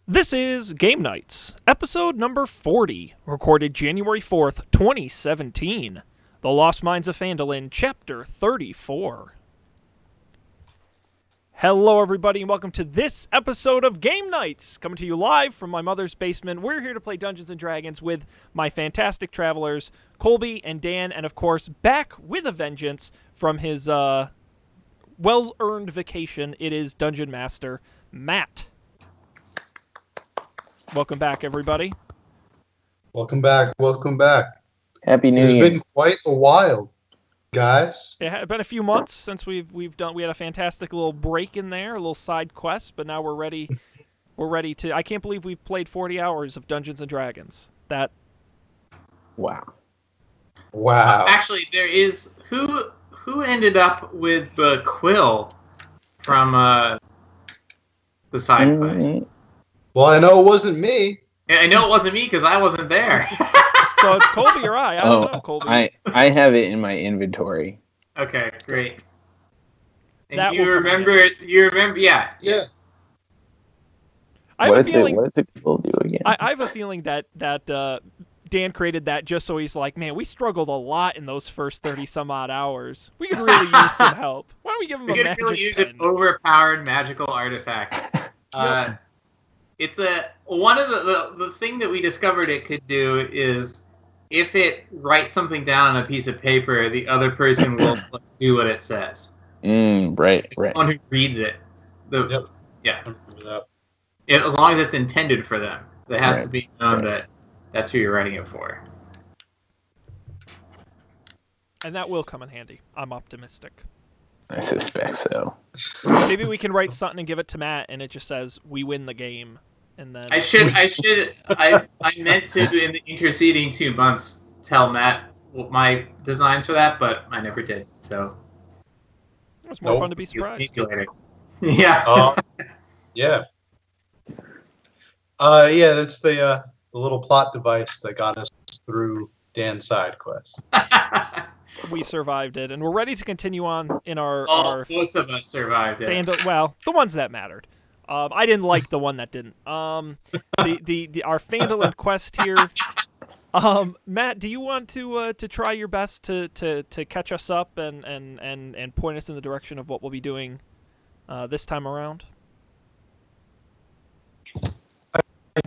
This is Game Nights, episode number 40, recorded January 4th, 2017. The Lost Mines of Phandelver, chapter 34. Hello, everybody, and welcome to this episode of Game Nights, coming to you live from my mother's basement. We're here to play Dungeons & Dragons with my fantastic travelers, Colby and Dan, and of course, back with a vengeance from his well-earned vacation. It is Dungeon Master Matt. Welcome back, everybody. Welcome back. Happy New Year. It's been quite a while, guys. It had been a few months since we had a fantastic little break in there, a little side quest, but now we're ready. We're ready to. I can't believe we've played 40 hours of Dungeons and Dragons. Wow. Actually, there is who ended up with the quill from the side quest. Well, I know it wasn't me. I know it wasn't me because I wasn't there. So it's Colby or I don't know, Colby. I have it in my inventory. Okay, great. And That you will come in remember? You remember? Yeah. Yeah. I have a feeling. What does it do again? I have a feeling that Dan created that just so he's like, man, we struggled a lot in those first 30 some odd hours. We could really use some help. Why don't we give him We a could magic really use pen? an overpowered magical artifact. It's one of the thing that we discovered it could do is if it writes something down on a piece of paper, the other person will do what it says. Right. The one who reads it. Yep. Yeah. I remember that. As long as it's intended for them, it has to be known Right. that that's who you're writing it for. And that will come in handy. I'm optimistic. I suspect so. Maybe we can write something and give it to Matt, and it just says, we win the game. And then I meant to, in the interceding 2 months, tell Matt my designs for that, but I never did, so. it was more fun to be surprised. See you later. Yeah. Yeah. Yeah, that's the little plot device that got us through Dan's side quest. We survived it, and we're ready to continue on in our most of us survived it. well, the ones that mattered. I didn't like the one that didn't. Our Phandelver quest here. Matt, do you want to try your best to catch us up and point us in the direction of what we'll be doing this time around? I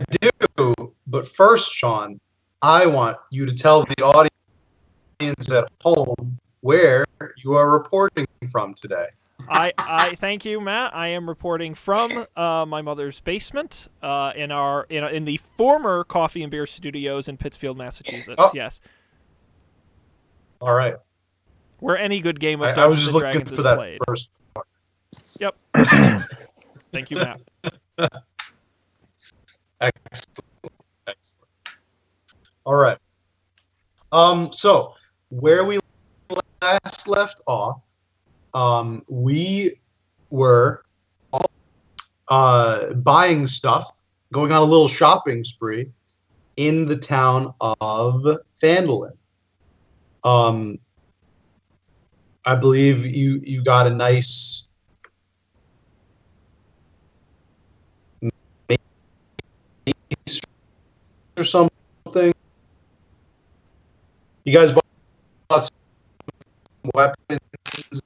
do, but first, Sean, I want you to tell the audience at home where you are reporting from today. I thank you, Matt. I am reporting from my mother's basement in the former Coffee and Beer Studios in Pittsfield, Massachusetts. Oh. Yes, All right. where any good game of I was Dungeons just and looking Dragons for is that played. first part. Yep. Thank you, Matt. Excellent. All right. So where we last left off, we were buying stuff, going on a little shopping spree in the town of Phandelver. I believe you got a nice mace or something. You guys bought some weapons.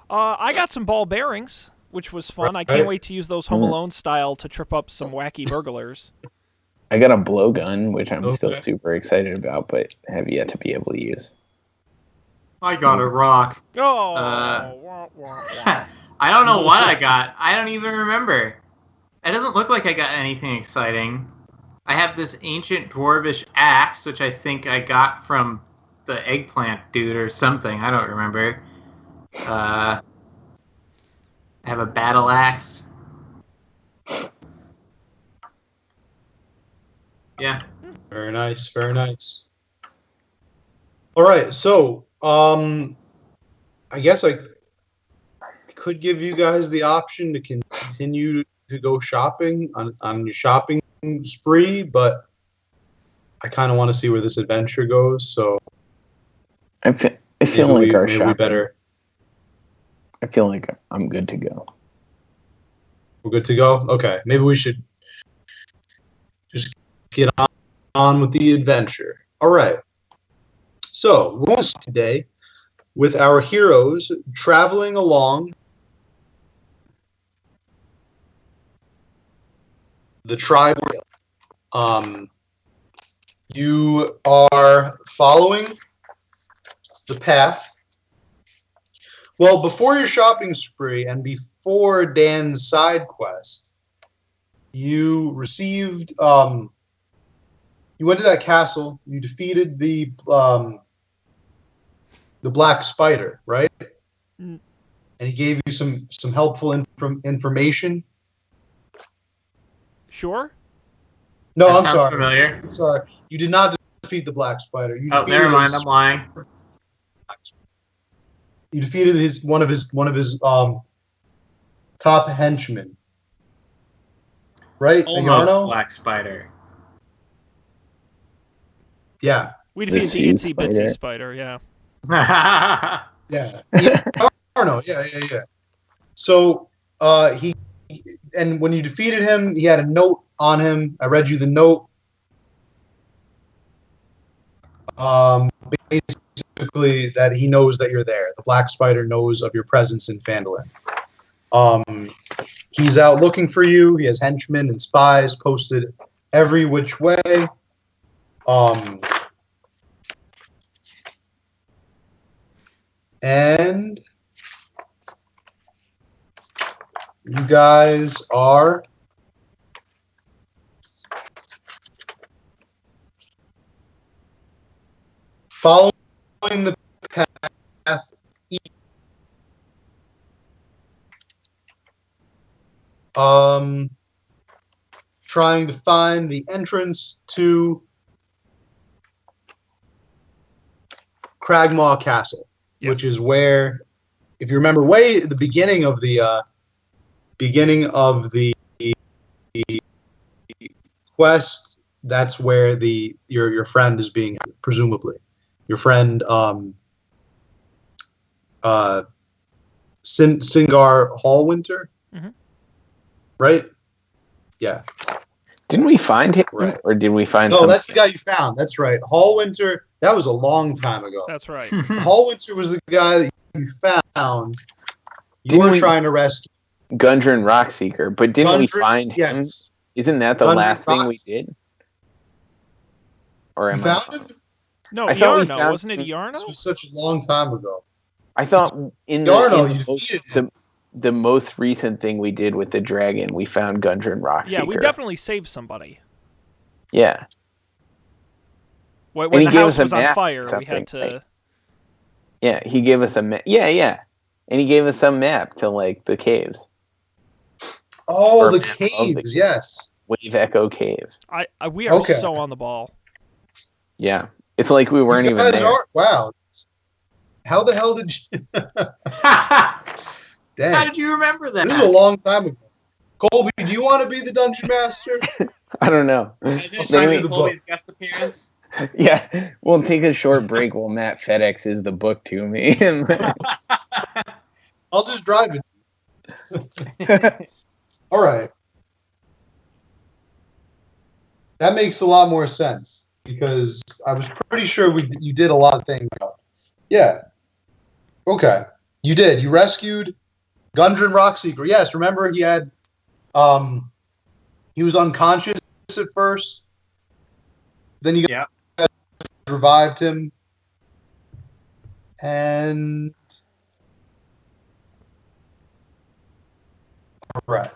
I got some ball bearings, which was fun. I can't Right. wait to use those Home Alone style to trip up some wacky burglars. I got a blowgun, which I'm still Okay. super excited about, but have yet to be able to use. I got a rock. Oh, Uh, wah, wah, wah. I don't know what I got. I don't even remember. It doesn't look like I got anything exciting. I have this ancient dwarvish axe, which I think I got from the eggplant dude or something. I don't remember. I have a battle axe. Yeah. Very nice, very nice. All right, so I guess I could give you guys the option to continue to go shopping on your shopping spree, but I kind of want to see where this adventure goes. So I feel like our maybe we shopping. better. I feel like I'm good to go. We're good to go? Okay. Maybe we should just get on with the adventure. All right. So, we're going to start today with our heroes traveling along the tribe. You are following the path. Well, before your shopping spree and before Dan's side quest, you received. You went to that castle. You defeated the black spider, right? Mm. And he gave you some helpful information. Sure. No, That I'm sounds sorry. familiar. I'm sorry. You did not defeat the black spider. You Oh, defeated never mind. his- I'm lying. You defeated one of his top henchmen, right? Almost Yarno? black spider. Yeah, We The defeated the sea itsy bitsy spider. spider. Yeah. yeah. Yarno, yeah. So he and when you defeated him, he had a note on him. I read you the note. Basically that he knows that you're there. The black spider knows of your presence in Phandelver. He's out looking for you. He has henchmen and spies posted every which way. And you guys are following the path trying to find the entrance to Cragmaw Castle, Yes. which is where, if you remember, way at the beginning of the quest, that's where your friend is being, presumably your friend Singar Hallwinter, Mhm. right? Yeah. Didn't we find him, Right. or did we find? No, something? that's the guy you found. That's right. Hallwinter. That was a long time ago. That's right. Hallwinter was the guy that you found. You Didn't were we- trying to rescue. Gundren Rockseeker, but didn't we Gundren- find him? Yes. Isn't that the Gundren last thing we Rocks- did? Or You am I? found him? No, I thought we Yarno. found- Wasn't it This Yarno? was such a long time ago. I thought in Yarno, the, you in defeated the most recent thing we did with the dragon, we found Gundren Rockseeker. Yeah, we definitely saved somebody. Yeah. When And he the gave house us a was on map or fire, we something, had to. right? Yeah, he gave us a map. Yeah. And he gave us some map to, like, the caves. Oh, Or the map of caves. Yes. Wave Echo Cave. We are Okay. so on the ball. Yeah. It's like we weren't You even guys there. are. Wow. How the hell did you? How Dang. did you remember that? This is a long time ago. Colby, do you want to be the dungeon master? I don't know. Is this Maybe going to the be Colby's book. guest appearance? Yeah, we'll take a short break while Matt FedExes the book to me. I'll just drive it. All right. That makes a lot more sense because I was pretty sure you did a lot of things. Yeah. Okay. You did. You rescued Gundren Rockseeker. Yes. Remember he had, he was unconscious at first. Then you Yeah. revived him. And all right.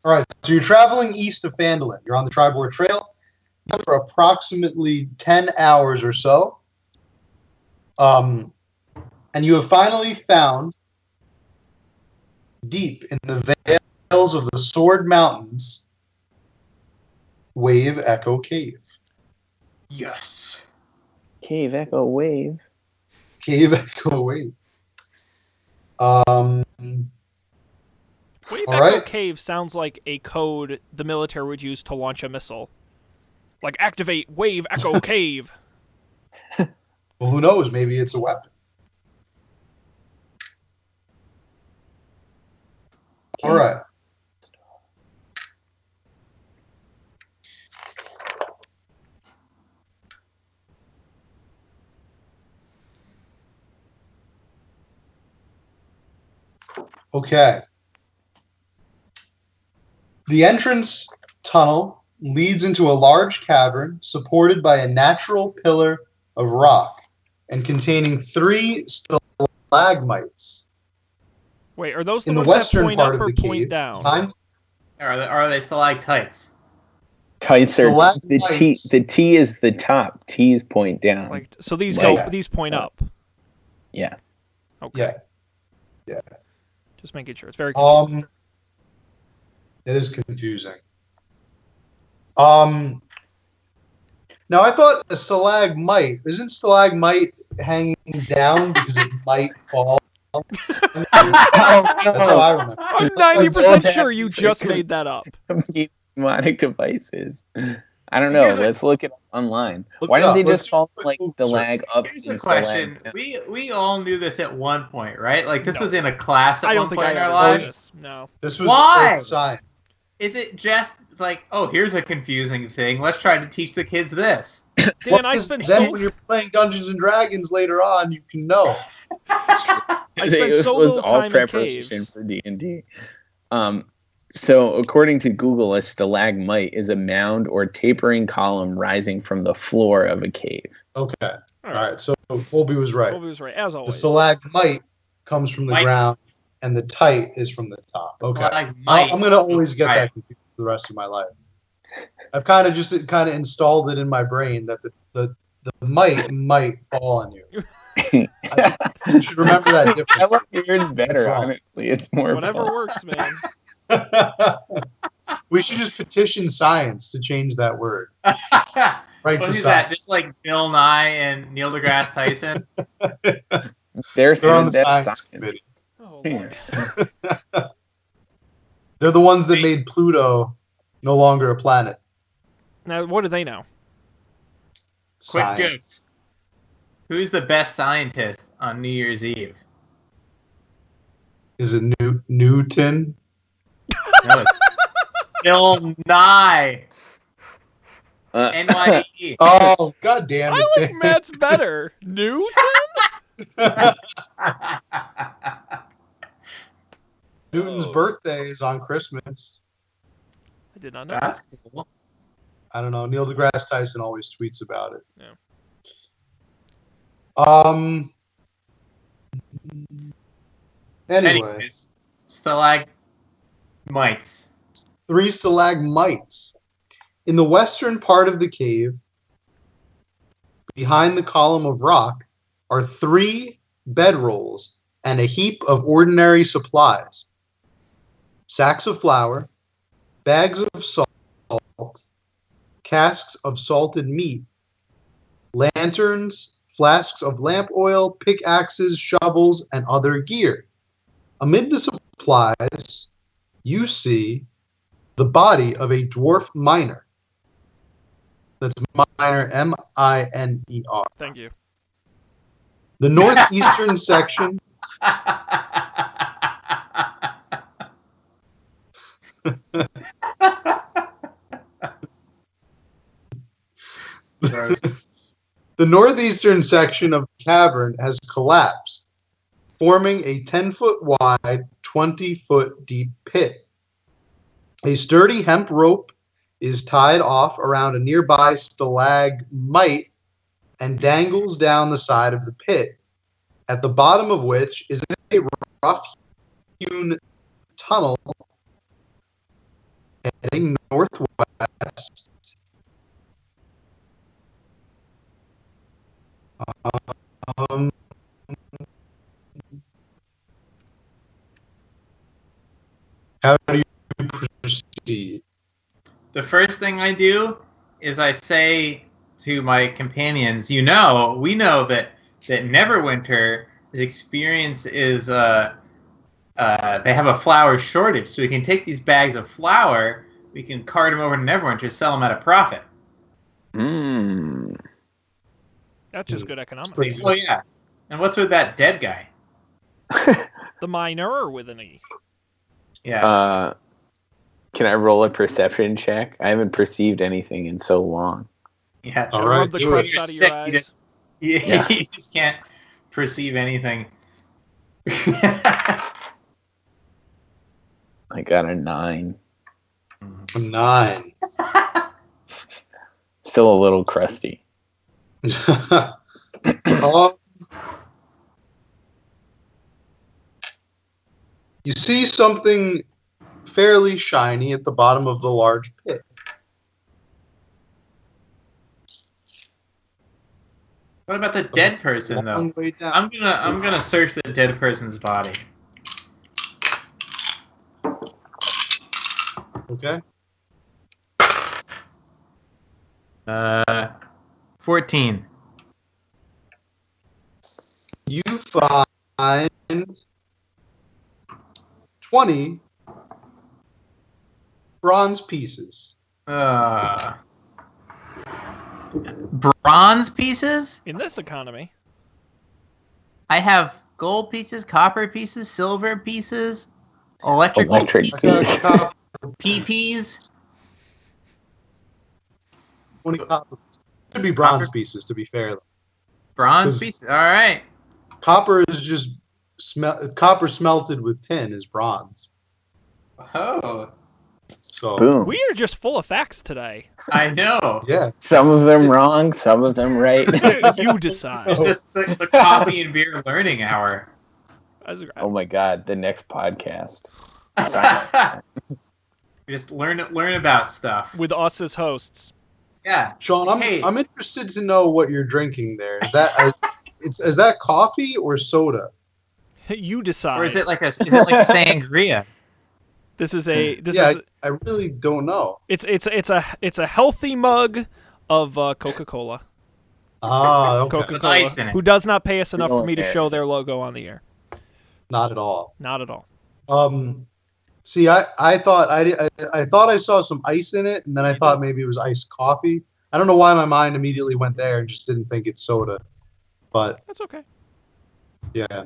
All right, so you're traveling east of Phandelver. You're on the Tribord Trail for approximately 10 hours or so. And you have finally found, deep in the vales of the Sword Mountains, Wave Echo Cave. Yes. Cave Echo Wave. Cave Echo Wave. Wave All Echo right. Cave sounds like a code the military would use to launch a missile. Like, activate Wave Echo Cave. Well, who knows? Maybe it's a weapon. All right. Okay. The entrance tunnel leads into a large cavern supported by a natural pillar of rock and containing 3 stalagmites. Wait, are those the In the ones that western point part up of or the point cave, down? behind Are they stalactites? Tights are the T. Stalagmites. The T is the top. T's point down. It's like, so these Like- these point up. Yeah. Okay. Yeah. Just making sure. It's very confusing. It is confusing. Now I thought a stalagmite isn't stalagmite hanging down because it might fall. That's how I remember. I'm That's why 90% both sure have you different just made that up. demonic devices. I don't know. Here's a- Let's look it up online. Look Why it don't up. they Let's just do a call quick like Google stalag up Here's a and question. stalag down? We all knew this at one point, right? Like this No. was in a class at I don't one think point I in our ever did lives. this. No. This was Why? Earth science. Is it just like, oh, here's a confusing thing. Let's try to teach the kids this. Dan, I Well, spent then so when you're playing Dungeons and Dragons later on, you can know. I spent It so was little all time in preparation caves. for D&D. So according to Google, a stalagmite is a mound or tapering column rising from the floor of a cave. Okay. All All right. right. So Colby was right. Colby was right, as The always. stalagmite comes from the Mite. ground, and the tite is from the top. Okay. Stalagmite. I'm gonna always get Right. that confused for the rest of my life. I've kind of installed it in my brain that the mite might fall on you. You should remember that I difference. like yours better, wrong. honestly. It's more Whatever fun. works, man. We should just petition science to change that word. Right What to is science. that? Just like Bill Nye and Neil deGrasse Tyson? They're They're on the that's science science. committee. Oh, Lord. They're the ones that made Pluto no longer a planet. Now, what do they know? Quick Science. guess. Who's the best scientist on New Year's Eve? Is it Newton? No, it's Bill Nye. Uh, NYE. Oh, god damn I it. like Matt's better. Newton? Newton's Oh. birthday is on Christmas. I did not know. That's cool. I don't know. Neil deGrasse Tyson always tweets about it. Yeah. Anyway, Anyways, stalagmites. 3 stalagmites. In the western part of the cave, behind the column of rock, are 3 bedrolls and a heap of ordinary supplies. Sacks of flour, bags of salt, casks of salted meat, lanterns, flasks of lamp oil, pickaxes, shovels, and other gear. Amid the supplies, you see the body of a dwarf miner. That's miner, M-I-N-E-R. Thank you. The northeastern section. Gross. The northeastern section of the cavern has collapsed, forming a 10-foot wide, 20-foot deep pit. A sturdy hemp rope is tied off around a nearby stalagmite and dangles down the side of the pit, at the bottom of which is a rough-hewn tunnel heading northwest. Um, how do you proceed? The first thing I do is I say to my companions, we know that Neverwinter, his experience is they have a flour shortage, so we can take these bags of flour, we can cart them over to Neverwinter, sell them at a profit. That's just good economics. Pretty Oh yeah, and what's with that dead guy? The miner with an E. Yeah. Can I roll a perception check? I haven't perceived anything in so long. Yeah. All Gotta right. rub the When crust you're out of your sick, eyes. Yeah. you just can't perceive anything. I got a 9. 9. Still a little crusty. You see something fairly shiny at the bottom of the large pit. What about the dead person, though? Long way down. I'm gonna search the dead person's body. Okay. 14. You find 20 bronze pieces. Bronze pieces? In this economy, I have gold pieces, copper pieces, silver pieces, electric Electric pieces, pieces. PPs. 20 copper. Could be bronze pieces, to be fair. Bronze 'Cause- pieces. All right. Copper is just copper smelted with tin is bronze. Oh, So Boom. we are just full of facts today. I know. yeah, Some of them wrong, some of them right. You decide. It's just the coffee and beer learning hour. Oh my god, the next podcast. We just learn about stuff. With us as hosts. Yeah. Sean, I'm interested to know what you're drinking there. Is that is that coffee or soda? You decide. Or is it like sangria? This is I really don't know. it's a healthy mug of Coca-Cola. Ah, okay. Coca-Cola, ice in it. who does not pay us enough for me to Okay. show their logo on the air. Not at all. Not at all. See, I thought I thought I saw some ice in it, and then I thought maybe it was iced coffee. I don't know why my mind immediately went there and just didn't think it's soda. But That's okay. yeah,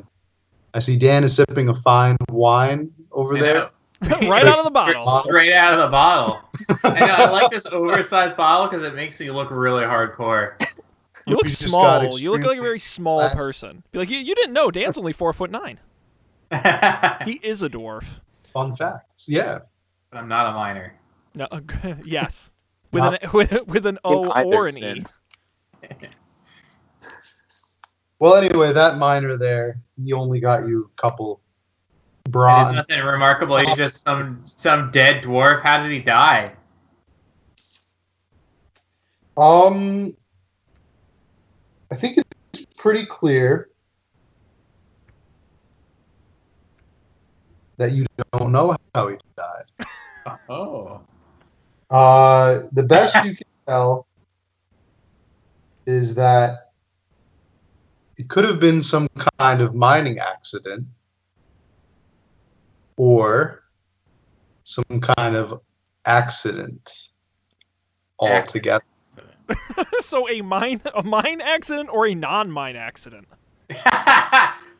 I see Dan is sipping a fine wine over there. Right out of the bottle. Straight out of the bottle. I know. I like this oversized bottle because it makes you look really hardcore. You look You just got small. You extreme look like a very small class. person. Be like, you didn't know Dan's only 4'9". He is a dwarf. Fun facts. Yeah. But I'm not a minor. No, yes, with an O or an E. Well, anyway, that miner there, he only got you a couple There's bronze. nothing remarkable. He's just some dead dwarf. How did he die? I think it's pretty clear that you don't know how he died. Oh. The best you can tell is that it could have been some kind of mining accident or some kind of accident altogether. So a mine accident or a non-mine accident?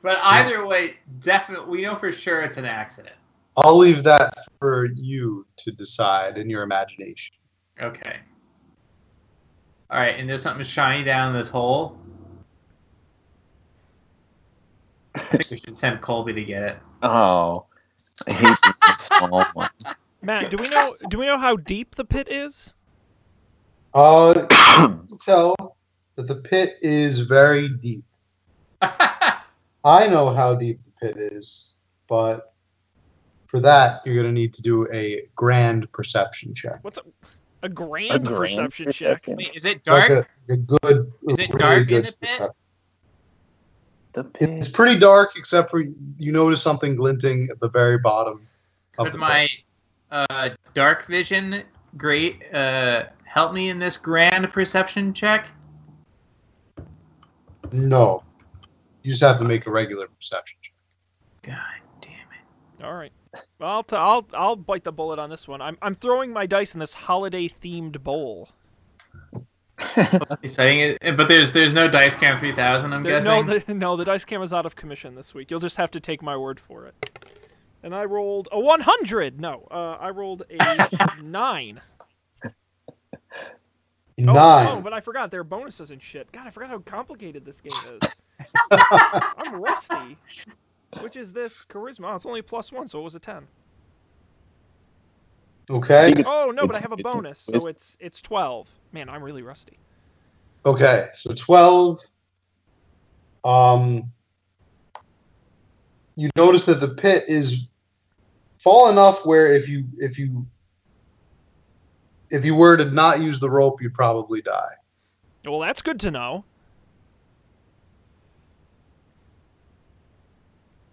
But either way, definitely, we know for sure it's an accident. I'll leave that for you to decide in your imagination. Okay. All right, and there's something shiny down this hole. I think we should send Colby to get it. Oh, I hate the small one. Matt, do we know how deep the pit is? You can tell that the pit is very deep. I know how deep the pit is, but for that, you're going to need to do a grand perception check. What's a grand perception check? Wait, is it dark? Like a good, Is it really dark in good the pit? perception. The pit. It's pretty dark, except for you notice something glinting at the very bottom of With the my dark vision, great. Help me in this grand perception check. pit. No. You just have to make a regular perception check. God damn it! All right. Well, I'll bite the bullet on this one. I'm throwing my dice in this holiday themed bowl. He's setting it, but there's no dice cam 3000. I'm guessing. No, the dice cam is out of commission this week. You'll just have to take my word for it. And I rolled a 100. No, I rolled a 9. 9. Oh, but I forgot there are bonuses and shit. God, I forgot how complicated this game is. I'm rusty. Which is this charisma? Oh, it's only +1, so it was a 10. Okay. Oh no, but I have a bonus, so it's 12. Man, I'm really rusty. Okay, so 12. You notice that the pit is fall enough where if you were to not use the rope, you'd probably die. Well, that's good to know.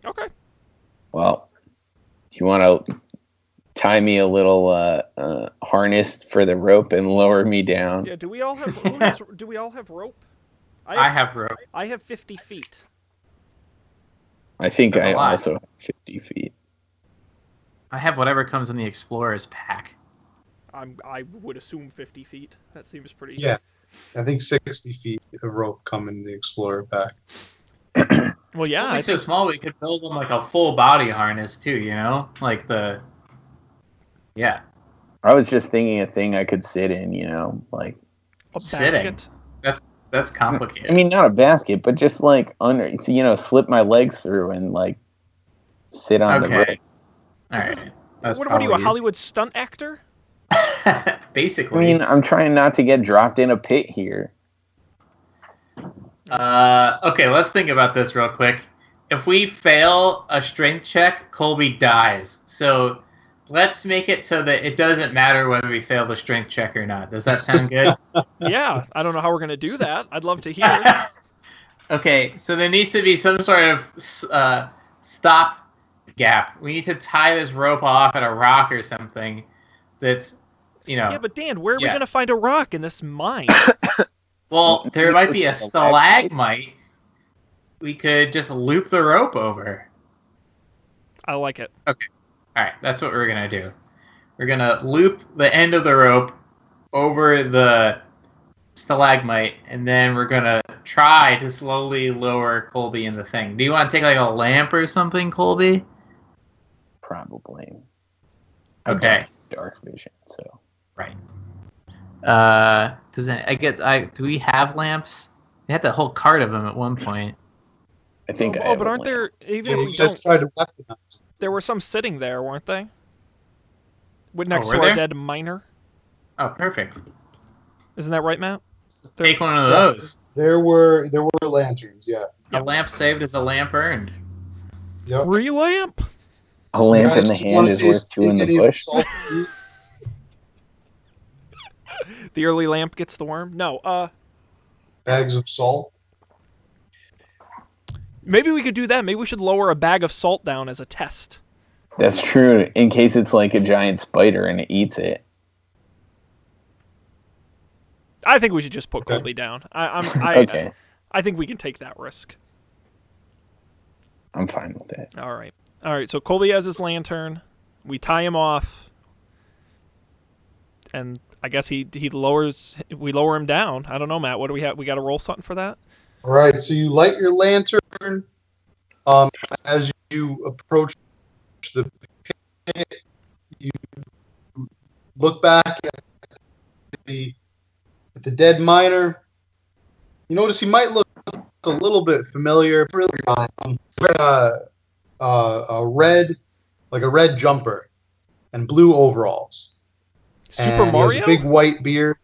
Okay. Well, do you want to tie me a little harness for the rope and lower me down? Yeah. Do we all have? Do we all have rope? I have rope. I have 50 feet. I think That's I a lot. also have 50 feet. I have whatever comes in the explorer's pack. I would assume 50 feet. That seems pretty. Yeah. I think 60 feet of rope come in the Explorer pack. Well, yeah. It's so small we could build them like a full body harness too. You know, like the. Yeah. I was just thinking a thing I could sit in, like a sitting. basket. That's complicated. I mean, not a basket, but just like under, slip my legs through and like sit on the rope. All right. What are you, a Hollywood stunt actor? Basically. I mean, I'm trying not to get dropped in a pit here. Okay, let's think about this real quick. If we fail a strength check, Colby dies. So let's make it so that it doesn't matter whether we fail the strength check or not. Does that sound good? Yeah, I don't know how we're going to do that. I'd love to hear. Okay, so there needs to be some sort of stop gap. We need to tie this rope off at a rock or something that's, Yeah, but Dan, where are we going to find a rock in this mine? Well, there might be a stalagmite. We could just loop the rope over. I like it. Okay. All right, that's what we're going to do. We're going to loop the end of the rope over the stalagmite, and then we're going to try to slowly lower Colby in the thing. Do you want to take like a lamp or something, Colby? Probably. Okay. Dark vision, so. Right. Do we have lamps? We had the whole cart of them at one point. I think but aren't there, even if You we just don't, tried to weaponize. there were some sitting there, weren't they? Next were to our there? dead miner. Oh, perfect. Isn't that right, Matt? Take one of those. There were lanterns, yeah. A lamp saved is a lamp earned. Yep. Free lamp? A lamp in the Guys, hand wanna is taste worth two in the any of bush. salt meat? The early lamp gets the worm? No, Bags of salt. maybe we could do that. Maybe we should lower a bag of salt down as a test. That's true, in case it's like a giant spider and it eats it. I think we should just put Okay. Colby down. Okay, I think we can take that risk. I'm fine with that. All right. So Colby has his lantern. We tie him off, and I guess we lower him down. I don't know, Matt. What do we have? We got to roll something for that. All right, so you light your lantern. As you approach the pit, you look back at the dead miner. You notice he might look a little bit familiar. Really, a red jumper and blue overalls. Super And he Mario. has a big white beard.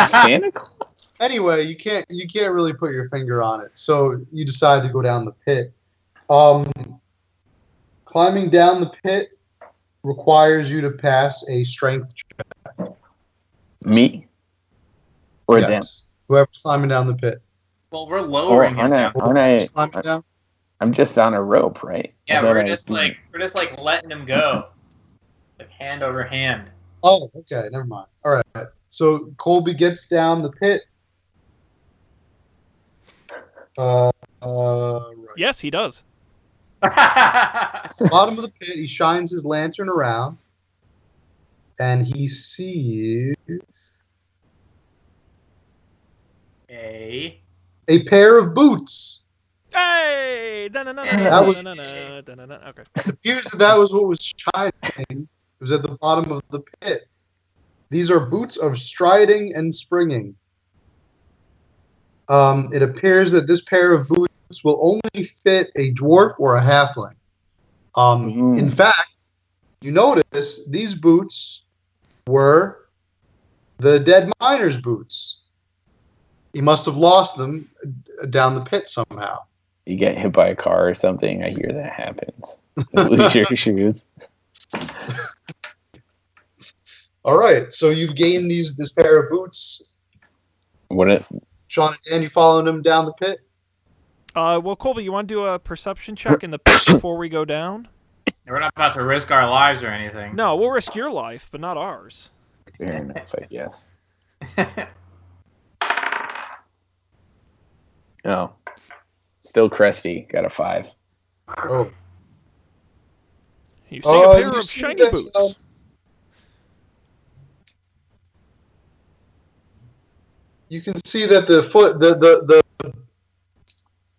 Santa Claus? Anyway, you can't really put your finger on it, so you decide to go down the pit. Climbing down the pit requires you to pass a strength check. Me? Or them? Yes. Whoever's climbing down the pit. Well, we're lowering him down. Whoever's climbing down? I'm just on a rope, right? Yeah, I thought we're I was just like letting him go, like hand over hand. Oh, okay, never mind. All right. So Colby gets down the pit. Right. Yes, he does. Bottom of the pit, he shines his lantern around, and he sees A a pair of boots. Hey! Yay! That was- Okay. It appears that was what was shining. It was at the bottom of the pit. These are boots of striding and springing. It appears that this pair of boots will only fit a dwarf or a halfling. In fact, you notice these boots were the dead miner's boots. He must have lost them down the pit somehow. You get hit by a car or something. I hear that happens. You lose your shoes. All right, so you've gained this pair of boots. Sean and Dan, you following him down the pit? Well, Colby, you want to do a perception check in the pit before we go down? We're not about to risk our lives or anything. No, we'll risk your life, but not ours. Fair enough, I guess. Oh. Still crusty. Got a 5. Oh. You see a pair you of see shiny that, boots. You can see that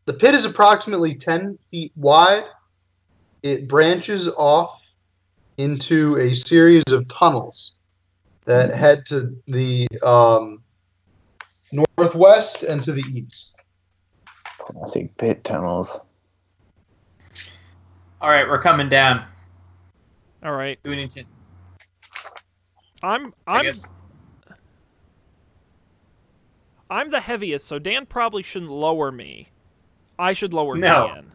the pit is approximately 10 feet wide. It branches off into a series of tunnels that head to the northwest and to the east. Classic pit tunnels. All right, we're coming down. All right. Do we need to? I'm the heaviest, so Dan probably shouldn't lower me. I should lower Dan.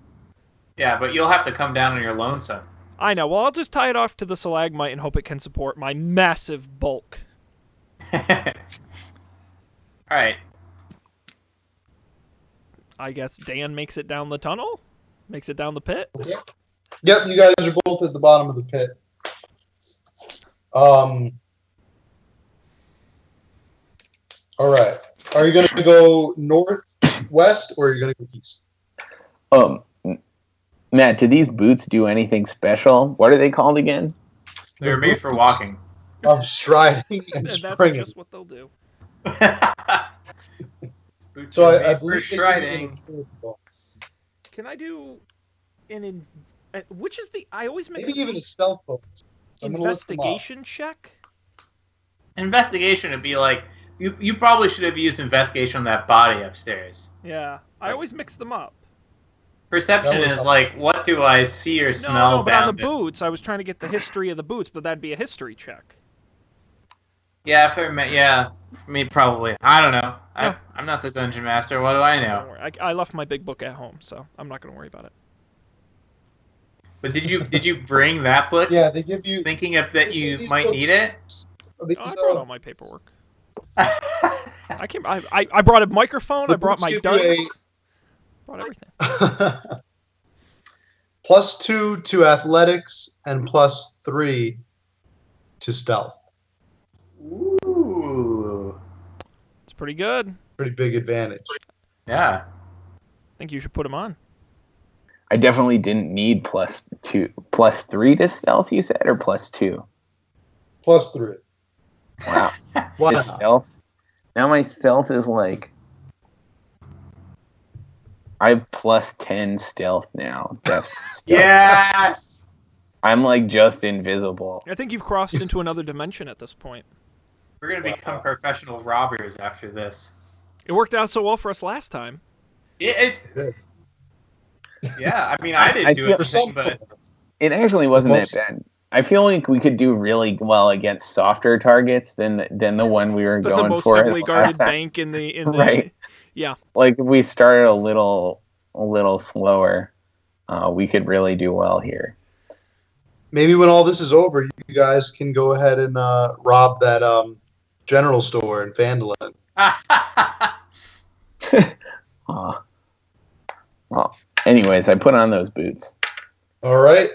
Yeah, but you'll have to come down on your lonesome. I know. Well, I'll just tie it off to the stalagmite and hope it can support my massive bulk. All right. I guess Dan makes it down the tunnel? Makes it down the pit? Okay. Yep, you guys are both at the bottom of the pit. All right. Are you going to go northwest or are you going to go east? Matt, do these boots do anything special? What are they called again? They're made for walking. Of striding and That's springing. just what they'll do. So I for believe striding. Can I do which is the... I always mix Maybe even a stealth bonus. investigation check? Investigation would be like you probably should have used investigation on that body upstairs. Yeah. I always mix them up. Perception That would is help. like, what do I see or smell No, but on down the this? boots, I was trying to get the history of the boots, but that'd be a history check. Yeah, yeah, me probably. I don't know. No. I'm not the dungeon master. What do I Don't know? worry. I left my big book at home, so I'm not going to worry about it. But did you bring that book? Yeah, they give you... Thinking of that you These might books- need it. These, I brought all my paperwork. I brought a microphone. The I brought books my give dice. you Brought everything. +2 to athletics and +3 to stealth. Ooh. It's pretty good. Pretty big advantage. Yeah. I think you should put them on. I definitely didn't need +3 to stealth, you said, or +2? +3. Wow. Wow. To stealth? Now my stealth is like... I have +10 stealth now. That's stealth. Yes. I'm like just invisible. I think you've crossed into another dimension at this point. We're gonna become professional robbers after this. It worked out so well for us last time. Yeah, I mean, I didn't do feel- it for something, but It actually wasn't that Most- bad. I feel like we could do really well against softer targets than the one we were The going most for heavily last guarded time. bank in the Right. Yeah. Like if we started a little slower, we could really do well here. Maybe when all this is over, you guys can go ahead and rob that general store in Phandelver. Well, anyways, I put on those boots. All right.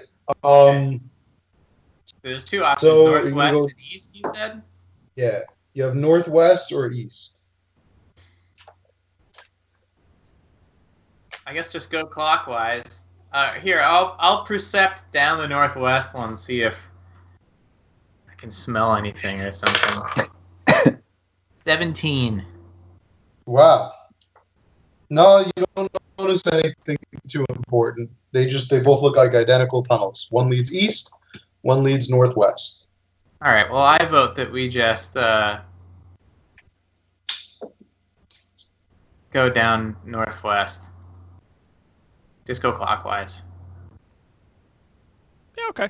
there's two options: So, northwest you go- and east. You said. Yeah. You have northwest or east. I guess just go clockwise. Here, I'll percept down the northwest one, see if I can smell anything or something. 17. Wow. No, you don't notice notice anything too important. They both look like identical tunnels. One leads east, one leads northwest. All right. Well, I vote that we just go down northwest. Just go clockwise. Yeah, okay.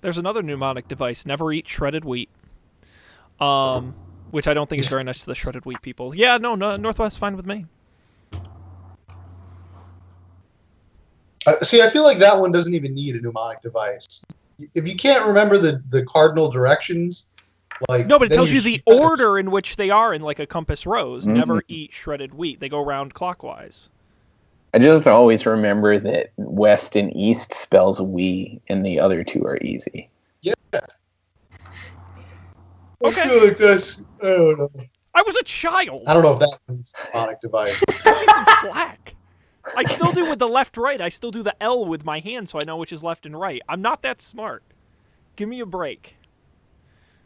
There's another mnemonic device, never eat shredded wheat. Which I don't think is very nice to the shredded wheat people. Yeah, no, northwest fine with me. See, I feel like that one doesn't even need a mnemonic device. If you can't remember the cardinal directions, like no, but it then tells you the order in which they are in like a compass rose. Never eat shredded wheat. They go round clockwise. I just always remember that west and east spells we, and the other two are easy. Yeah. Okay. I feel like that's. I don't know. I was a child. I don't know if that one's a mnemonic device. Give me some slack. I still do with the left-right. I still do the L with my hand so I know which is left and right. I'm not that smart. Give me a break.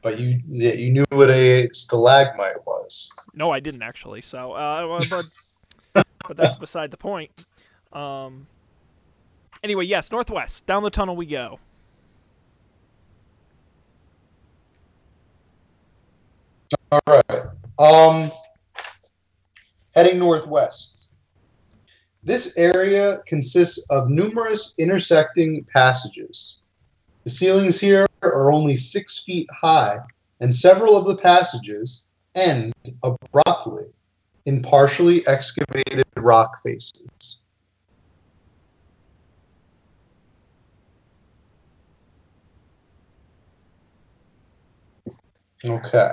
But you knew what a stalagmite was. No, I didn't actually. So, but that's beside the point. Anyway, yes, northwest. Down the tunnel we go. All right. Heading northwest. This area consists of numerous intersecting passages. The ceilings here are only 6 feet high, and several of the passages end abruptly in partially excavated rock faces. Okay.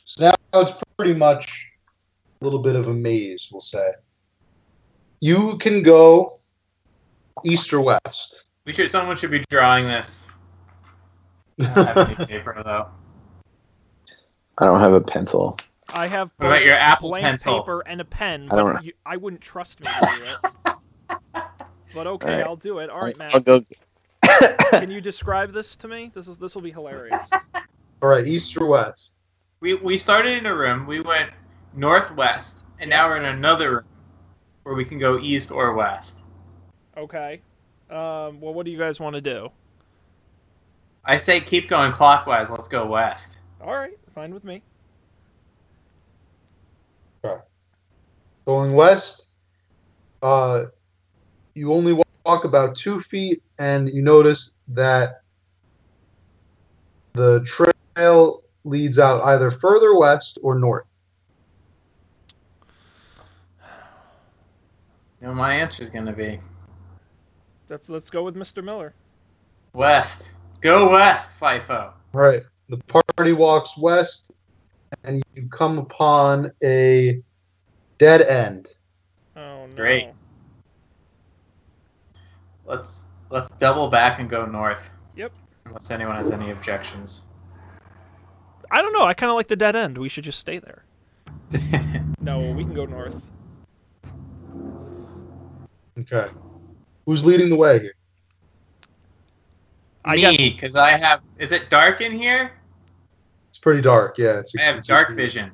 So now it's pretty much a little bit of a maze, we'll say. You can go east or west. Someone should be drawing this. I don't have any paper though. I don't have a pencil. I have What about your Apple blank Pencil? paper and a pen, I don't but I wouldn't trust me to do it. But okay, All right. I'll do it. All right, I'll Matt. go. Can you describe this to me? This will be hilarious. All right, east or west? We started in a room. We went northwest, and now we're in another room where we can go east or west. Okay. Well, what do you guys want to do? I say keep going clockwise. Let's go west. All right, fine with me. Going west, you only walk about 2 feet, and you notice that the trail leads out either further west or north. You know, my answer is going to be Let's go with Mr. Miller. west. Go west, FIFO. All right, the party walks west, and you come upon a dead end. Oh no. Great. Let's double back and go north. Yep. Unless anyone has any objections. I don't know. I kind of like the dead end. We should just stay there. No, we can go north. Okay. Who's leading the way here? I Me, guess. because I have. Is it dark in here? It's pretty dark, yeah. I have dark vision.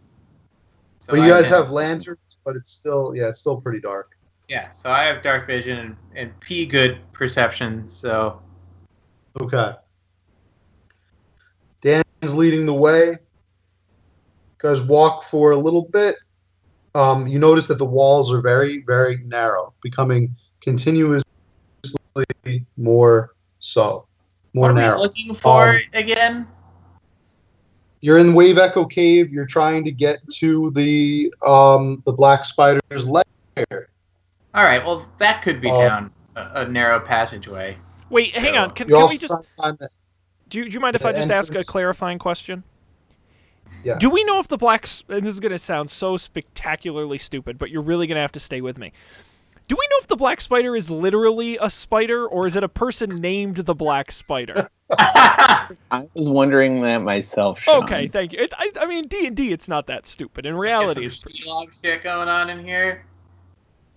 So But you I guys can- have lanterns, but it's still pretty dark. Yeah, so I have dark vision and P good perception. So Okay. Dan's leading the way. You guys walk for a little bit. You notice that the walls are very, very narrow, becoming continuously more so. More what are narrow. we looking for again? You're in Wave Echo Cave. You're trying to get to the black spider's lair. All right, well that could be down a narrow passageway. Wait, So- hang on. Can You we also just? find that Do you mind if the I just ask a entrance- clarifying question? Yeah. Do we know if the and this is going to sound so spectacularly stupid, but you're really going to have to stay with me. Do we know if the black spider is literally a spider, or is it a person named the black spider? I was wondering that myself, Sean. Okay, thank you. I mean, D&D, it's not that stupid. In Get reality, some it's Shelob shit going on in here.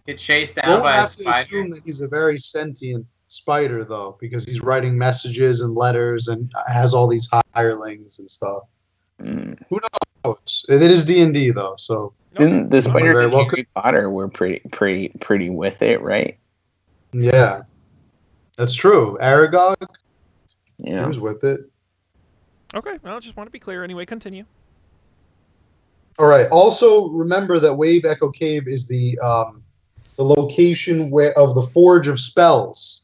Get chased down Don't by a have to spider. assume that he's a very sentient spider though, because he's writing messages and letters and has all these hirelings and stuff. Mm. Who knows? It is D&D though, so Didn't the spiders very in well Harry Potter were pretty with it, right? yeah, that's true. Aragog, he Yeah. was with it. Okay, well, I just want to be clear. Anyway, continue. All right. Also, remember that Wave Echo Cave is the location of the Forge of Spells,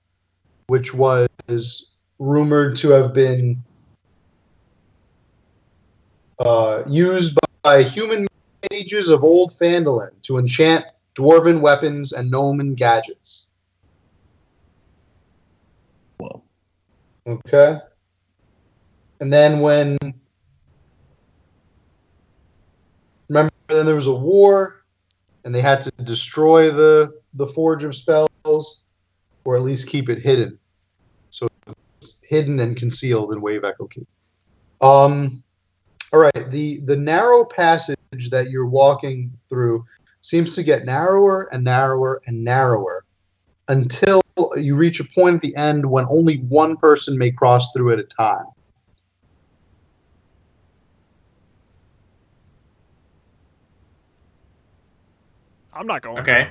which was rumored to have been used by human mages of old Phandelver to enchant dwarven weapons and gnomon gadgets. Whoa. Okay. And then remember, then there was a war, and they had to destroy the Forge of Spells, or at least keep it hidden. So it's hidden and concealed in Wave Echo Cave. All right, the narrow passage that you're walking through seems to get narrower and narrower and narrower until you reach a point at the end when only one person may cross through at a time. I'm not going. Okay.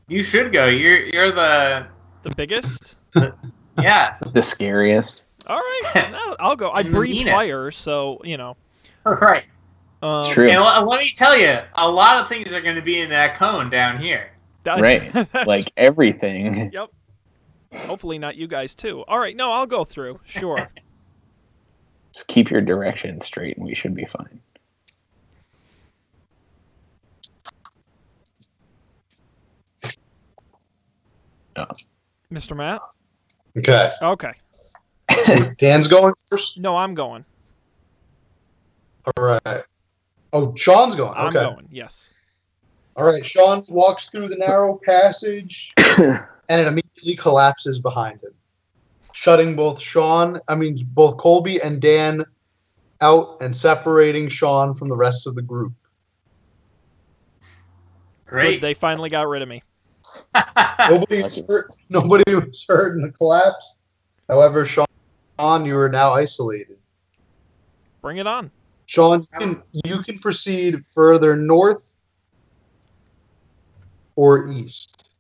You should go. You're the biggest. yeah. The scariest. All right, no, I'll go. I The breathe meanest. fire, so you know. Right. It's true. And let me tell you, a lot of things are going to be in that cone down here. Right. Like everything. Yep. Hopefully not you guys too. All right, no, I'll go through. Sure. Just keep your direction straight and we should be fine. Oh. Mr. Matt? Okay. Okay. So Dan's going first? No, I'm going. All right. Oh, Sean's going. Okay. I'm going, yes. All right. Sean walks through the narrow passage, and it immediately collapses behind him, shutting both Colby and Dan out and separating Sean from the rest of the group. Great. Good, they finally got rid of me. Nobody was hurt in the collapse. However, Sean, you are now isolated. Bring it on. Sean, you can proceed further north or east.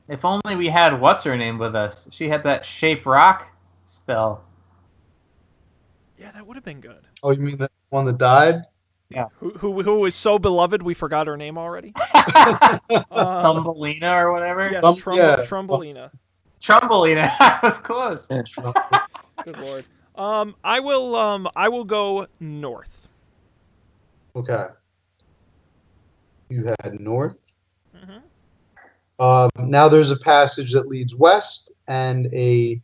If only we had what's her name with us. She had that shape rock spell. Yeah, that would have been good. Oh, you mean the one that died? Yeah. Who was so beloved we forgot her name already? Thumbelina or whatever? Yes, yeah. Trumbelina. Trumbelina. That was close. Good lord. I will go north. Okay. You head north. Mm-hmm. Now there's a passage that leads west and a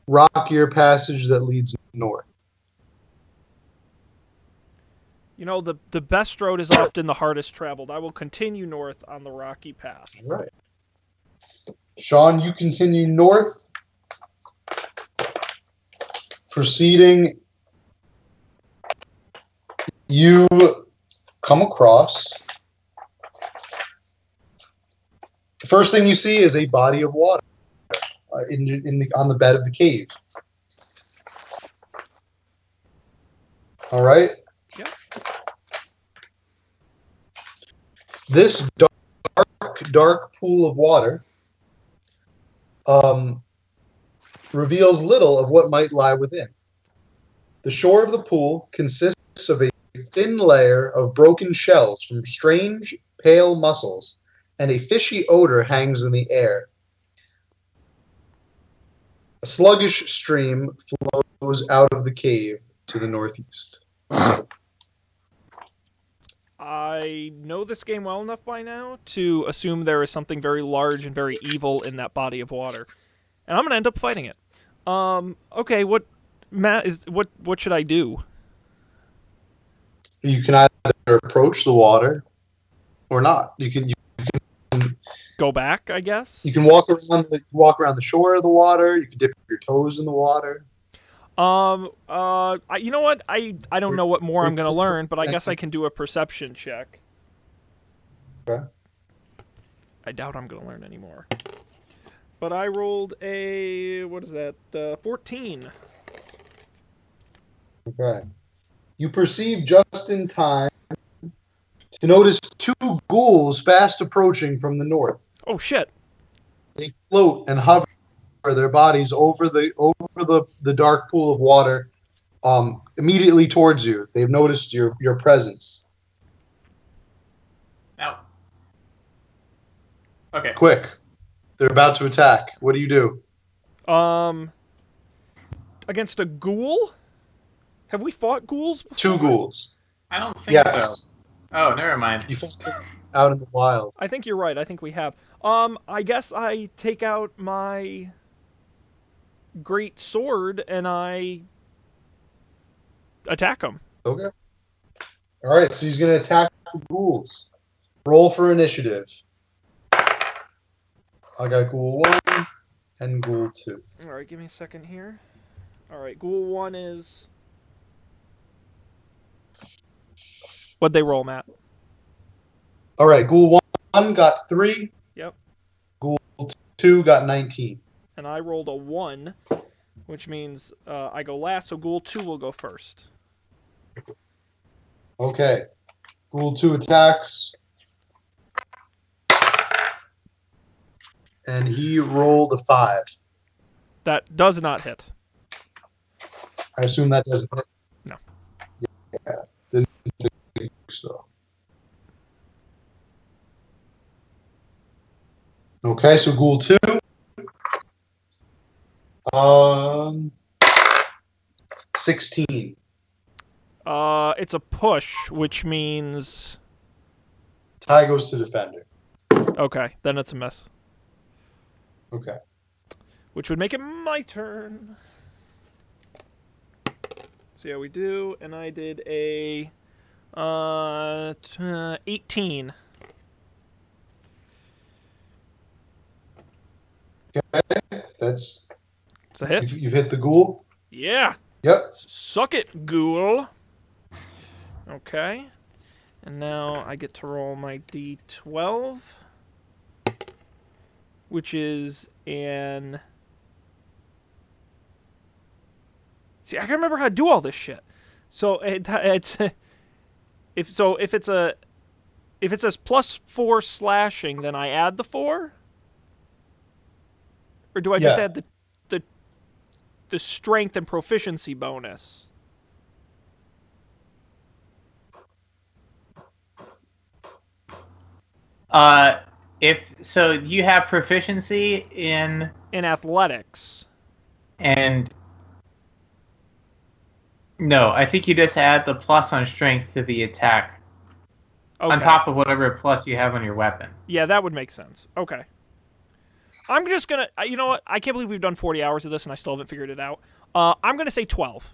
rockier passage that leads north. You know, the best road is often the hardest traveled. I will continue north on the rocky path. All right. Sean, you continue north, proceeding. You come across. The first thing you see is a body of water on the bed of the cave. All right. Yep. This dark pool of water reveals little of what might lie within. The shore of the pool consists of a thin layer of broken shells from strange, pale mussels, and a fishy odor hangs in the air. A sluggish stream flows out of the cave to the northeast. I know this game well enough by now to assume there is something very large and very evil in that body of water, and I'm gonna end up fighting it. Okay, what should I do? You can either approach the water or not. You can Go back, I guess. You can walk around the shore of the water. You can dip your toes in the water. You know what? I don't know what more I'm gonna learn, but I guess I can do a perception check. Okay. I doubt I'm gonna learn anymore. But I rolled a what is that? 14. Okay. You perceive just in time to notice two ghouls fast approaching from the north. Oh shit! They float and hover their bodies over the dark pool of water, immediately towards you. They've noticed your presence. Ow. Okay. Quick. They're about to attack. What do you do? Against a ghoul? Have we fought ghouls before? Two ghouls. I don't think Yes. so. Oh, never mind. You fought them out in the wild. I think you're right. I think we have. I guess I take out my great sword and I attack them. Okay. All right, so he's going to attack the ghouls. Roll for initiative. I got ghoul 1 and ghoul 2. All right, give me a second here. All right, ghoul 1 is... What'd they roll, Matt? All right, ghoul 1 got 3. Yep. Ghoul 2 got 19. And I rolled a 1, which means I go last, so ghoul 2 will go first. Okay. Ghoul 2 attacks. And he rolled a 5. That does not hit. I assume that doesn't hit. No. Yeah, didn't think so. Okay, so ghoul 2. 16. It's a push, which means... Tie goes to defender. Okay, then it's a miss. Okay. Which would make it my turn. See how we do, and I did a 18. Okay, that's It's a hit. you've hit the ghoul. Yeah. Yep. Suck it, ghoul. Okay. And now I get to roll my d12, which is an... See, I can't remember how to do all this shit. So it's if it says +4 slashing, then I add the 4, or do I just Yeah. add the strength and proficiency bonus? If so, you have proficiency in In athletics. and no, I think you just add the plus on strength to the attack Okay. on top of whatever plus you have on your weapon. Yeah, that would make sense. Okay. I'm just gonna... You know what? I can't believe we've done 40 hours of this and I still haven't figured it out. I'm gonna say 12.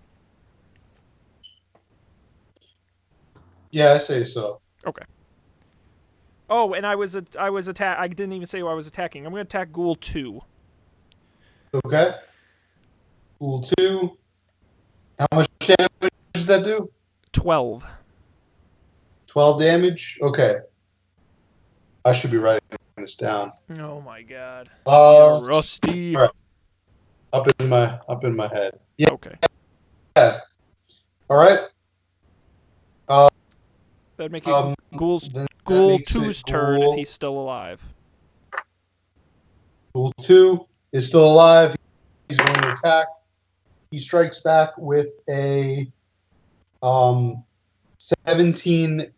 Yeah, I say so. Okay. Oh, and I didn't even say who I was attacking. I'm gonna attack Ghoul 2. Okay. Ghoul 2. How much damage does that do? 12. 12 damage? Okay. I should be writing this down. Oh my god. Uh, You're rusty. all right. Up in my head. Yeah. Okay. All right. That'd make it Ghoul That 2's it turn if Ghoul- he's still alive. Ghoul 2 is still alive. He's going to attack. He strikes back with a 17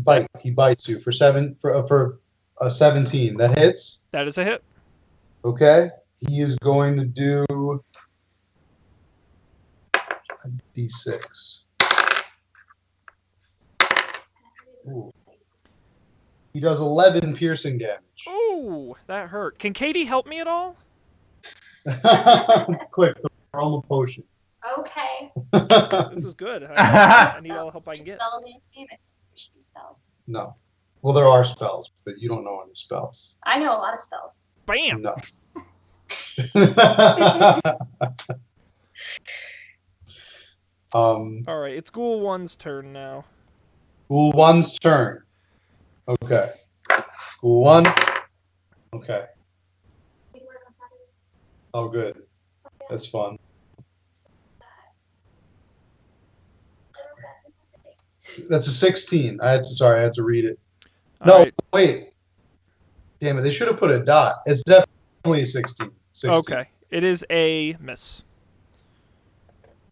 bite. He bites you for a 17. That hits. That is a hit. Okay. He is going to do a d6. Ooh. He does 11 piercing damage. Ooh, that hurt. Can Katie help me at all? Quick, throw him a potion. Okay. This is good. I need all the help I can get. Spell the damage. Spells. No. Well, there are spells, but you don't know any spells. I know a lot of spells. Bam! No. All right, it's Ghoul 1's turn now. Ghoul 1's turn. Okay. Ghoul 1. Okay. Oh, good. That's fun. That's a 16. I had to read it. All No, right. wait. Damn it, they should have put a dot. It's definitely a 16. 16. Okay. It is a miss.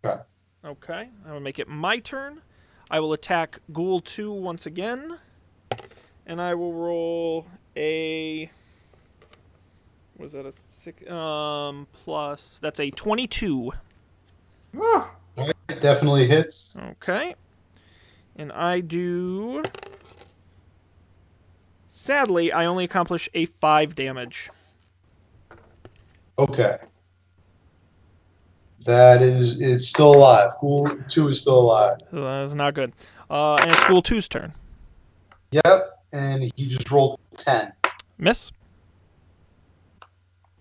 Okay. Okay. I will make it my turn. I will attack Ghoul 2 once again. And I will roll a... Was that a 6? Plus... That's a 22. All right, definitely hits. Okay. And I do... Sadly, I only accomplish a 5 damage. Okay. It's still alive. Ghoul 2 is still alive. So that's not good. And it's Ghoul 2's turn. Yep, and he just rolled 10. Miss.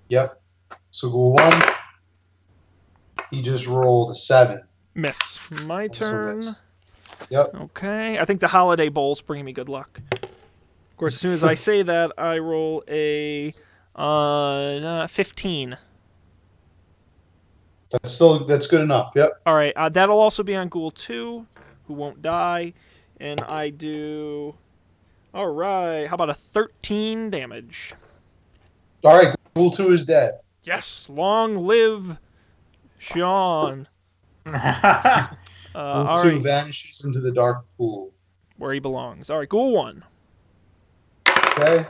Yep. So Ghoul 1, he just rolled a 7. Miss. My Also turn. miss. Yep. Okay. I think the Holiday Bowl's bringing me good luck. Of course, as soon as I say that, I roll a 15. That's good enough. Yep. All right. That'll also be on Ghoul 2, who won't die. And I do... All right. How about a 13 damage? All right, Ghoul 2 is dead. Yes. Long live Sean. Ghoul All 2 right. vanishes into the dark pool. Where he belongs. All right. Ghoul 1. Okay.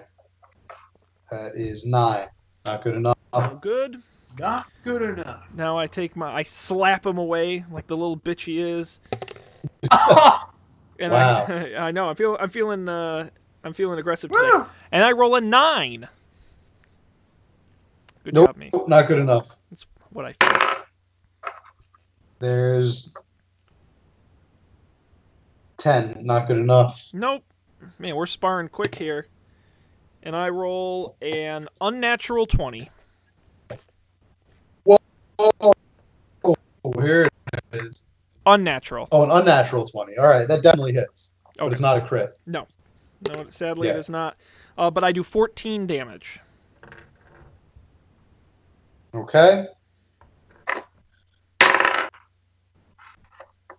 That is 9. Not good enough. No good. Not good enough. Now I slap him away like the little bitch he is. And Wow. I know I'm feeling aggressive today. And I roll a 9. Good Nope, job, me. not good enough. That's what I feel. There's 10. Not good enough. Nope. Man, we're sparring quick here. And I roll an unnatural 20. Oh, here it is. Unnatural. Oh, an unnatural 20. All right, that definitely hits. But Okay. it's not a crit. No, sadly it Yeah. is not. But I do 14 damage. Okay.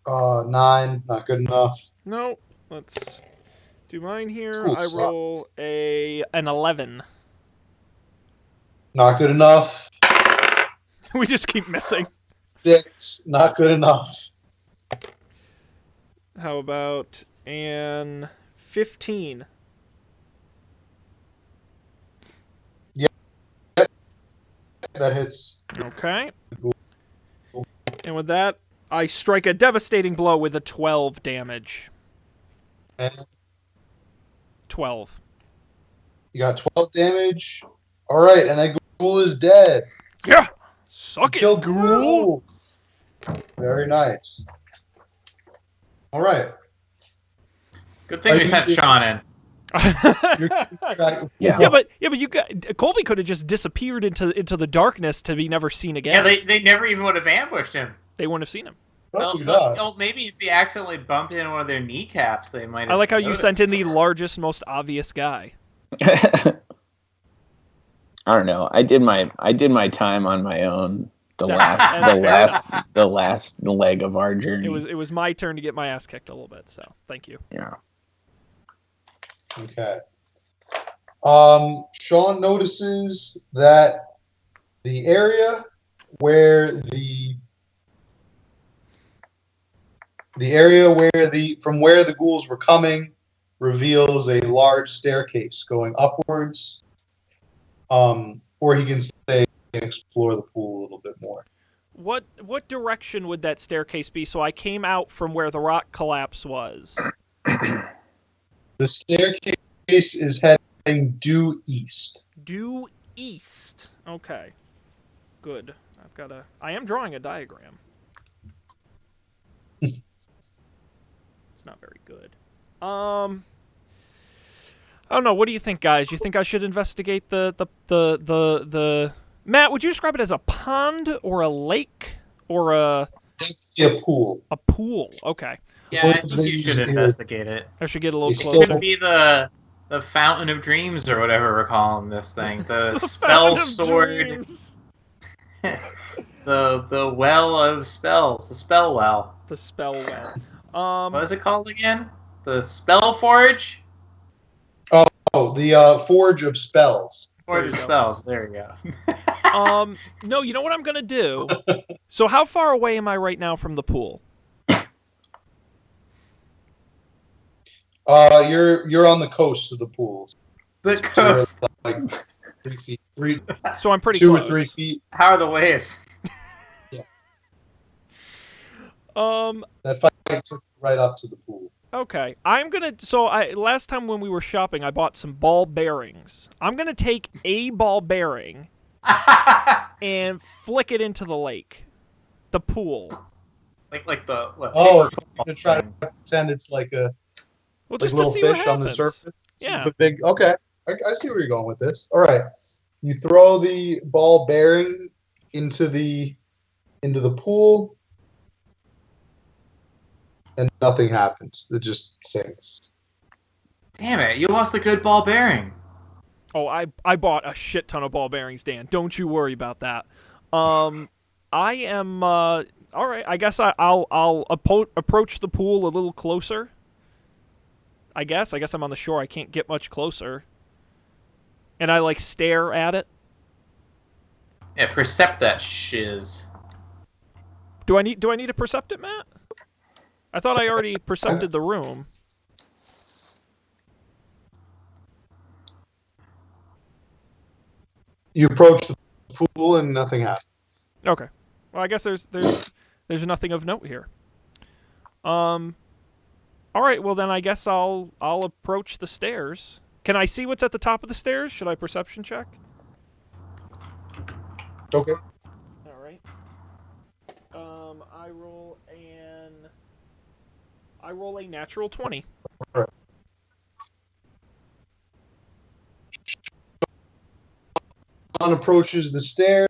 9. Not good enough. No, let's do mine here. Cool, I roll an 11. Not good enough. We just keep missing. 6. Not good enough. How about an 15? That hits. Okay. Cool. And with that, I strike a devastating blow with a 12 damage. And 12. you got 12 damage. All right, and that ghoul is dead. Yeah! Suck it, Killed ghoul! ghouls. Very nice. All right. Good thing we sent Sean in. Yeah, but you got Colby could have just disappeared into the darkness to be never seen again. Yeah, they never even would have ambushed him. They wouldn't have seen him. Well, maybe if he accidentally bumped into one of their kneecaps, they might have I like how you noticed. sent in the largest, most obvious guy. I don't know. I did my time on my own. The last leg of our journey. It was my turn to get my ass kicked a little bit, so thank you. Yeah. Okay. Sean notices that the area where from where the ghouls were coming reveals a large staircase going upwards. Or he can stay and explore the pool a little bit more. What direction would that staircase be? So I came out from where the rock collapse was. The staircase is heading due east. Due east. Okay. Good. I am drawing a diagram. It's not very good. I don't know. What do you think, guys? You think I should investigate the Matt, would you describe it as a pond or a lake or a Definitely a pool. pool? Okay. Yeah, I woods think they you use should here. investigate it. I should get a little They still It closer. could be the Fountain of Dreams or whatever we're calling this thing. The, The spell Fountain of sword. Dreams. the well of spells. The spell well. The spell well. What is it called again? The spell forge? Oh, the Forge of Spells. Forge you of go. spells. There we go. No, you know what I'm gonna do? So how far away am I right now from the pool? You're on the coast of the pools. The So you're coast. like 3 feet, So I'm pretty 2 close. or 3 feet. How are the waves? That fight took right up to the pool. Okay. I'm gonna. So last time when we were shopping, I bought some ball bearings. I'm gonna take a ball bearing and flick it into the lake, the pool. like the what, Oh, paper you're gonna try to pretend it's like a Well, like just little to see what fish on the happens. surface. See Yeah. if a big. Okay, I see where you're going with this. All right, you throw the ball bearing into the pool, and nothing happens. It just sinks. Damn it! You lost the good ball bearing. Oh, I bought a shit ton of ball bearings, Dan. Don't you worry about that. I am all right. I guess I'll approach the pool a little closer. I guess I'm on the shore. I can't get much closer. And I like stare at it. Yeah, percept that shiz. Do I need to percept it, Matt? I thought I already percepted the room. You approach the pool and nothing happens. Okay. Well, I guess there's nothing of note here. All right. Well, then I guess I'll approach the stairs. Can I see what's at the top of the stairs? Should I perception check? Okay. All right. I roll a natural 20. Sean approaches the stairs.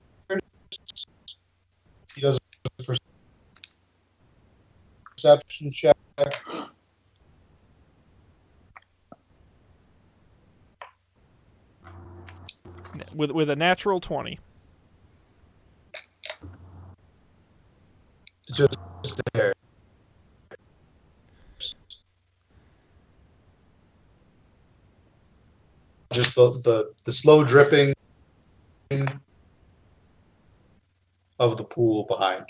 He does a perception check. With a natural 20. Just stairs. Just the slow dripping of the pool behind.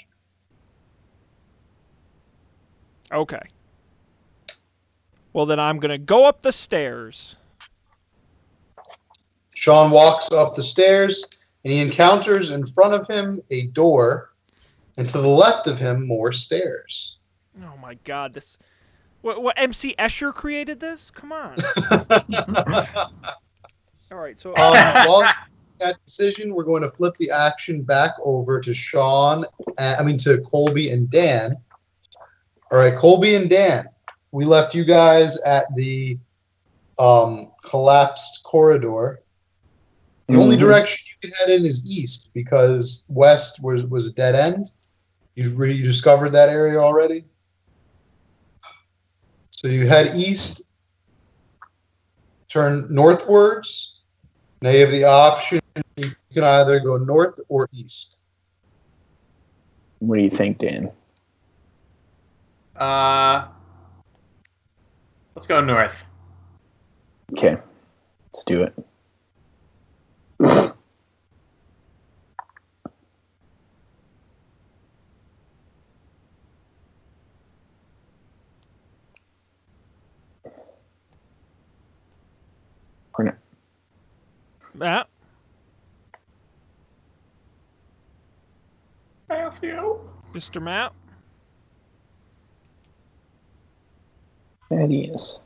Okay. Well, then I'm going to go up the stairs. Sean walks up the stairs and he encounters in front of him a door, and to the left of him more stairs. Oh my god, this... What MC Escher created this? Come on. All right, so... While that decision, we're going to flip the action back over to to Colby and Dan. All right, Colby and Dan, we left you guys at the collapsed corridor. The only direction you can head in is east because west was a dead end. You discovered that area already? So you head east, turn northwards. Now you have the option, you can either go north or east. What do you think, Dan? Let's go north. Okay, let's do it. Matt? Matthew. Mr. Matt? That is.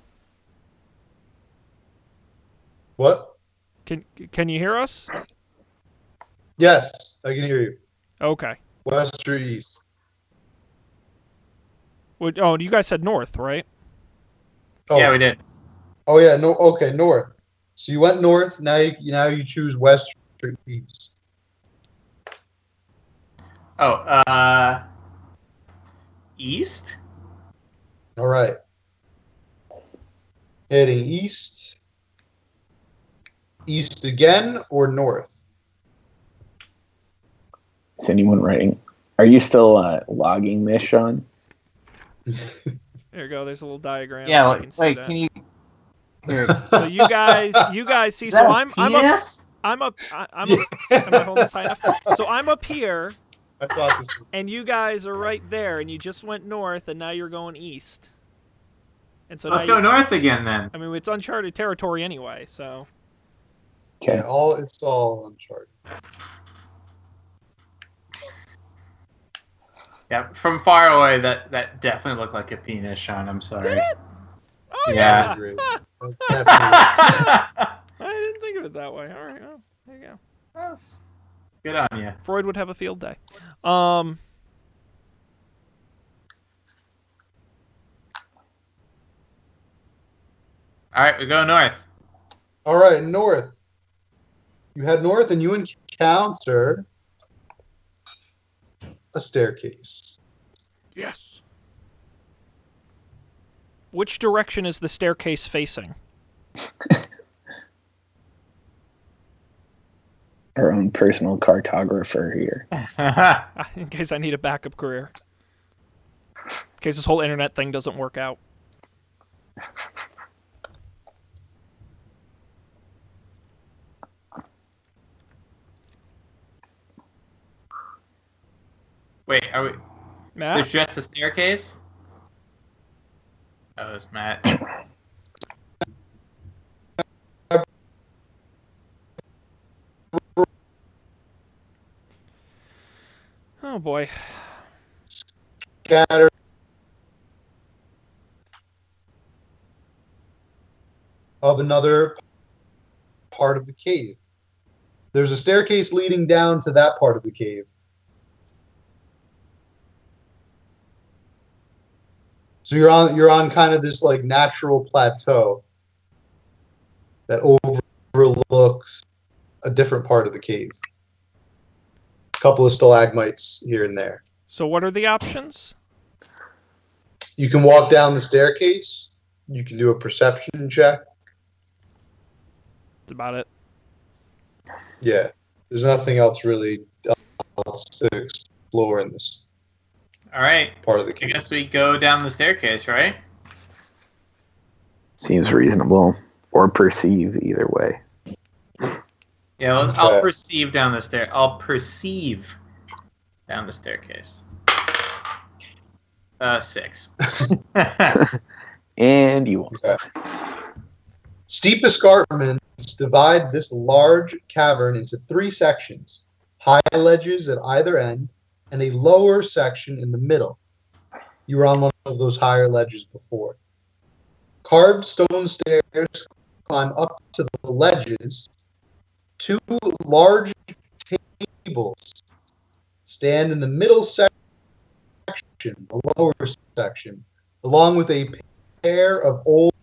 What? Can you hear us? Yes, I can hear you. Okay. West or east? Oh, you guys said north, right? Oh, Yeah, we did. Oh yeah, no. Okay, north. So you went north. Now you choose west or east. Oh, east? All right. Heading east. East again or north? Is anyone writing? Are you still logging this, Sean? There you go. There's a little diagram. Yeah, if you can see that. can you? Here. So you guys see. Is So that a I'm up. penis? I'm up. I'm up. Am I holding this high enough? So I'm up here, I thought this was... and you guys are right there, and you just went north, and now you're going east. And so Let's now go north again then. I mean, it's uncharted territory anyway. So Okay. Yeah, it's all uncharted. Yeah, from far away, that definitely looked like a penis, Sean. I'm sorry. did it? Oh Yeah. I agree. Definitely. I didn't think of it that way. All right. Oh, there you go. That's good on you. Freud would have a field day. All right, we go north. All right, north. You head north and you encounter a staircase. Yes. Which direction is the staircase facing? Our own personal cartographer here. In case I need a backup career. In case this whole internet thing doesn't work out. Wait, are we? Matt? There's just a staircase. Oh, it's Matt. Oh boy. Scatter of another part of the cave. There's a staircase leading down to that part of the cave. So you're on kind of this like natural plateau that overlooks a different part of the cave. A couple of stalagmites here and there. So what are the options? You can walk down the staircase. You can do a perception check. That's about it. Yeah, there's nothing else really else to explore in this All right. part of the I cave. guess we go down the staircase, right? Seems reasonable. Or perceive, either way. Yeah, Okay. I'll perceive down the stair. I'll perceive down the staircase. 6. And you won't. Okay. Steep escarpments divide this large cavern into 3 sections: high ledges at either end and a lower section in the middle. You were on one of those higher ledges before. Carved stone stairs climb up to the ledges. 2 large tables stand in the middle section, the lower section, along with a pair of old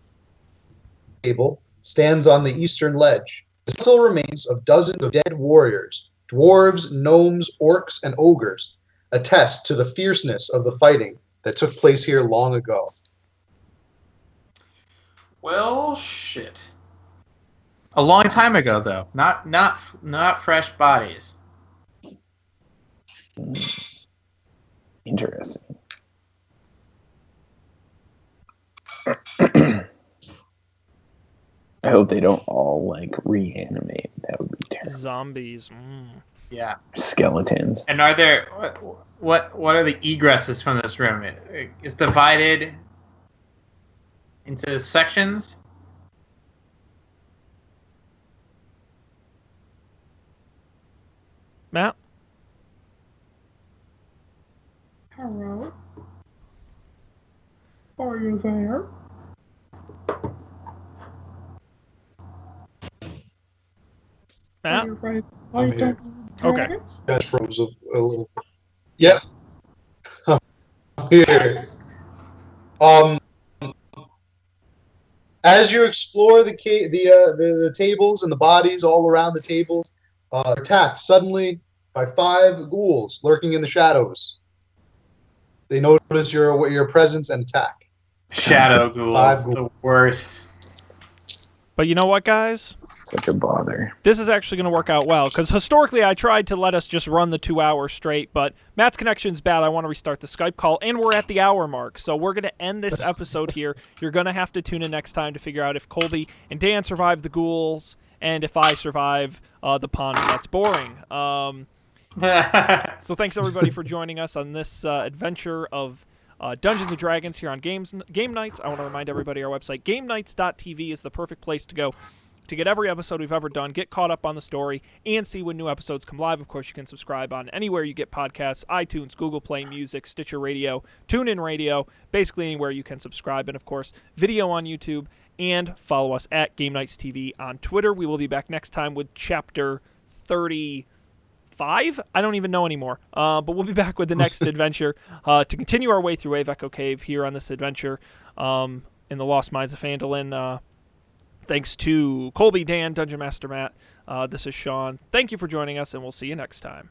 table stands on the eastern ledge. The skeletal remains of dozens of dead warriors, dwarves, gnomes, orcs, and ogres, attest to the fierceness of the fighting that took place here long ago. Well, shit. A long time ago, though. Not fresh bodies. Interesting. I hope they don't all like reanimate. That would be terrible. Zombies. Yeah. Skeletons. And are there what are the egresses from this room? It's divided into sections. Matt? Hello. Are you there? Matt? I'm here. Okay. You guys froze a little. Yep. I'm here. As you explore the tables and the bodies all around the tables, attacked suddenly by 5 ghouls lurking in the shadows. They notice your presence and attack. Shadow ghouls, 5 the worst. But you know what, guys? Such a bother. This is actually going to work out well, because historically I tried to let us just run the 2 hours straight, but Matt's connection's bad. I want to restart the Skype call, and we're at the hour mark, so we're going to end this episode here. You're going to have to tune in next time to figure out if Colby and Dan survive the ghouls, and if I survive the pond that's boring. So thanks, everybody, for joining us on this adventure of Dungeons & Dragons here on Game Nights. I want to remind everybody our website, GameNights.tv, is the perfect place to go to get every episode we've ever done, get caught up on the story, and see when new episodes come live. Of course, you can subscribe on anywhere you get podcasts, iTunes, Google Play Music, Stitcher Radio, TuneIn Radio, basically anywhere you can subscribe. And, of course, video on YouTube, and follow us at Game Nights TV on Twitter. We will be back next time with Chapter 35? I don't even know anymore. But we'll be back with the next adventure to continue our way through Wave Echo Cave here on this adventure in the Lost Mines of Phandelver. Thanks to Colby, Dan, Dungeon Master Matt. This is Sean. Thank you for joining us, and we'll see you next time.